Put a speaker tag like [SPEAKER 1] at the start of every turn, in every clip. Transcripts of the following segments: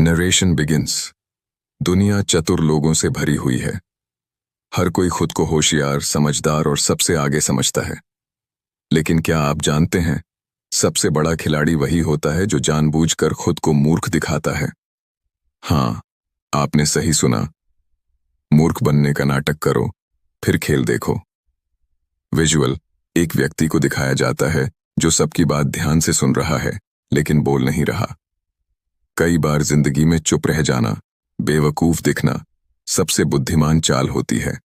[SPEAKER 1] Narration begins. दुनिया चतुर लोगों से भरी हुई है। हर कोई खुद को होशियार, समझदार और सबसे आगे समझता है। लेकिन क्या आप जानते हैं, सबसे बड़ा खिलाड़ी वही होता है जो जानबूझकर खुद को मूर्ख दिखाता है। हाँ, आपने सही सुना। मूर्ख बनने का नाटक करो, फिर खेल देखो। विजुअल। एक व्यक्ति को दिखाया जाता है जो सबकी बात ध्यान से सुन रहा है, लेकिन बोल नहीं रहा। कई बार जिंदगी में चुप रह जाना, बेवकूफ दिखना सबसे बुद्धिमान चाल होती है।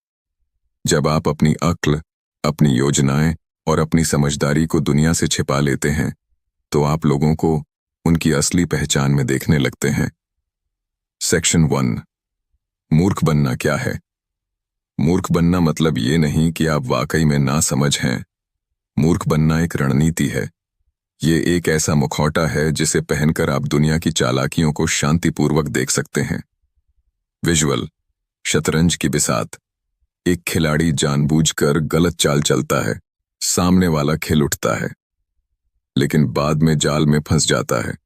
[SPEAKER 1] जब आप अपनी अक्ल, अपनी योजनाएं और अपनी समझदारी को दुनिया से छिपा लेते हैं, तो आप लोगों को उनकी असली पहचान में देखने लगते हैं। सेक्शन 1। मूर्ख बनना क्या है? मूर्ख बनना मतलब ये नहीं कि आप वाकई में नासमझ हैं। मूर्ख बनना एक रणनीति है। ये एक ऐसा मुखौटा है जिसे पहनकर आप दुनिया की चालाकियों को शांतिपूर्वक देख सकते हैं। विजुअल। शतरंज की बिसात। एक खिलाड़ी जानबूझकर गलत चाल चलता है, सामने वाला खिल उठता है, लेकिन बाद में जाल में फंस जाता है।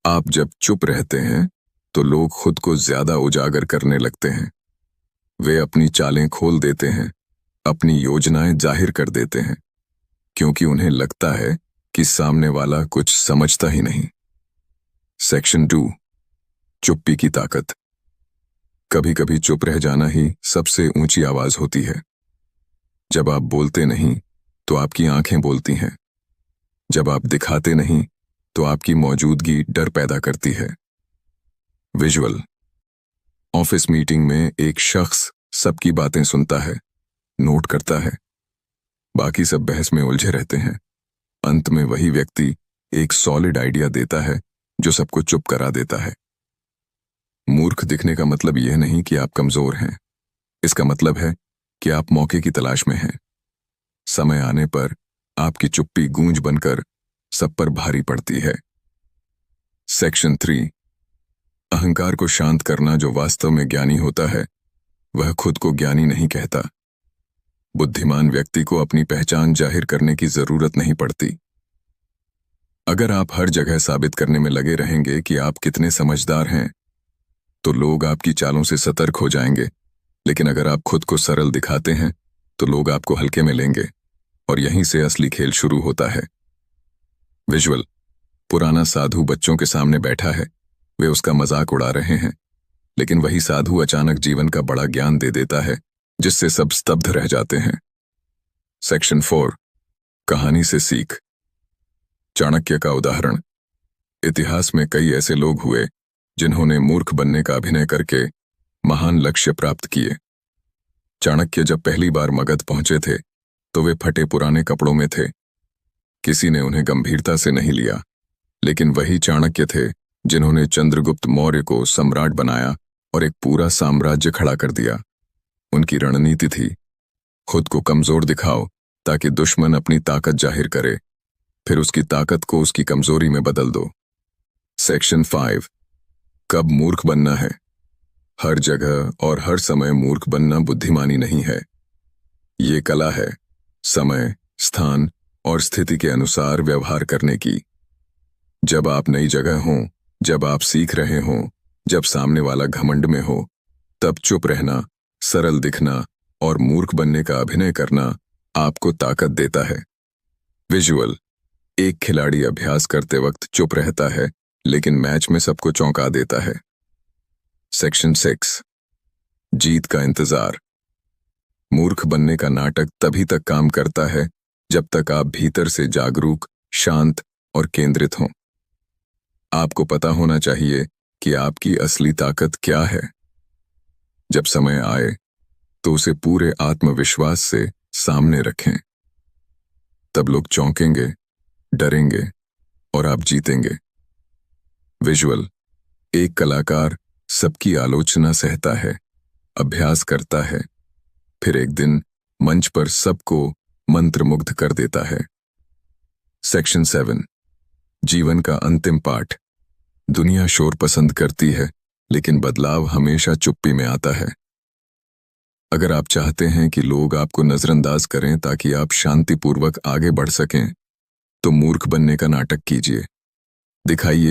[SPEAKER 1] आप जब चुप रहते हैं तो लोग खुद को ज्यादा उजागर करने लगते हैं। वे अपनी चालें खोल देते हैं, अपनी योजनाएं जाहिर कर देते हैं, क्योंकि उन्हें लगता है कि सामने वाला कुछ समझता ही नहीं। सेक्शन 2। चुप्पी की ताकत। कभी कभी चुप रह जाना ही सबसे ऊंची आवाज होती है। जब आप बोलते नहीं तो आपकी आंखें बोलती हैं। जब आप दिखाते नहीं तो आपकी मौजूदगी डर पैदा करती है। विजुअल। ऑफिस मीटिंग में एक शख्स सबकी बातें सुनता है, नोट करता है। बाकी सब बहस में उलझे रहते हैं। अंत में वही व्यक्ति एक सॉलिड आइडिया देता है जो सबको चुप करा देता है। मूर्ख दिखने का मतलब यह नहीं कि आप कमजोर हैं। इसका मतलब है कि आप मौके की तलाश में हैं। समय आने पर आपकी चुप्पी गूंज बनकर सब पर भारी पड़ती है। सेक्शन 3। अहंकार को शांत करना। जो वास्तव में ज्ञानी होता है वह खुद को ज्ञानी नहीं कहता। बुद्धिमान व्यक्ति को अपनी पहचान जाहिर करने की जरूरत नहीं पड़ती। अगर आप हर जगह साबित करने में लगे रहेंगे कि आप कितने समझदार हैं, तो लोग आपकी चालों से सतर्क हो जाएंगे। लेकिन अगर आप खुद को सरल दिखाते हैं तो लोग आपको हल्के में लेंगे, और यहीं से असली खेल शुरू होता है। विजुअल। पुराना साधु बच्चों के सामने बैठा है। वे उसका मजाक उड़ा रहे हैं, लेकिन वही साधु अचानक जीवन का बड़ा ज्ञान दे देता है, जिससे सब स्तब्ध रह जाते हैं। सेक्शन 4। कहानी से सीख। चाणक्य का उदाहरण। इतिहास में कई ऐसे लोग हुए जिन्होंने मूर्ख बनने का अभिनय करके महान लक्ष्य प्राप्त किए। चाणक्य जब पहली बार मगध पहुंचे थे तो वे फटे पुराने कपड़ों में थे। किसी ने उन्हें गंभीरता से नहीं लिया, लेकिन वही चाणक्य थे जिन्होंने चंद्रगुप्त मौर्य को सम्राट बनाया और एक पूरा साम्राज्य खड़ा कर दिया। उनकी रणनीति थी, खुद को कमजोर दिखाओ ताकि दुश्मन अपनी ताकत जाहिर करे, फिर उसकी ताकत को उसकी कमजोरी में बदल दो। सेक्शन 5। कब मूर्ख बनना है? हर जगह और हर समय मूर्ख बनना बुद्धिमानी नहीं है। ये कला है समय, स्थान और स्थिति के अनुसार व्यवहार करने की। जब आप नई जगह हों, जब आप सीख रहे हों, जब सामने वाला घमंड में हो, तब चुप रहना, सरल दिखना और मूर्ख बनने का अभिनय करना आपको ताकत देता है। विजुअल। एक खिलाड़ी अभ्यास करते वक्त चुप रहता है, लेकिन मैच में सबको चौंका देता है। सेक्शन 6। जीत का इंतजार। मूर्ख बनने का नाटक तभी तक काम करता है जब तक आप भीतर से जागरूक, शांत और केंद्रित हों। आपको पता होना चाहिए कि आपकी असली ताकत क्या है। जब समय आए तो उसे पूरे आत्मविश्वास से सामने रखें। तब लोग चौंकेंगे, डरेंगे और आप जीतेंगे। विजुअल। एक कलाकार सबकी आलोचना सहता है, अभ्यास करता है, फिर एक दिन मंच पर सबको मंत्रमुग्ध कर देता है। सेक्शन 7। जीवन का अंतिम पाठ। दुनिया शोर पसंद करती है, लेकिन बदलाव हमेशा चुप्पी में आता है। अगर आप चाहते हैं कि लोग आपको नजरअंदाज करें ताकि आप शांतिपूर्वक आगे बढ़ सकें, तो मूर्ख बनने का नाटक कीजिए। दिखाइए